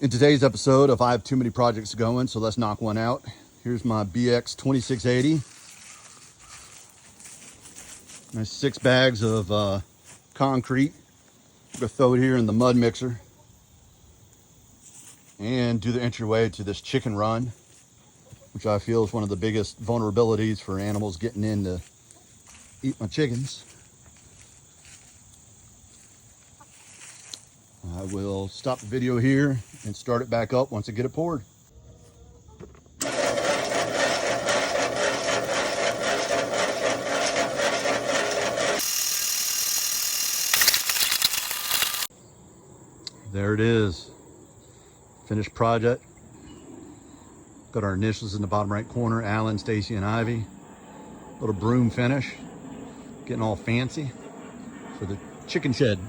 In today's episode of I have too many projects going, so let's knock one out. Here's my BX 2680. My 6 bags of concrete. I'm gonna throw it here in the MudMixer and do the entryway to this chicken run, which I feel is one of the biggest vulnerabilities for animals getting in to eat my chickens. I will stop the video here and start it back up once I get it poured. There it is. Finished project. Got our initials in the bottom right corner, Alan, Stacy, and Ivy. Little broom finish. Getting all fancy for the chicken shed.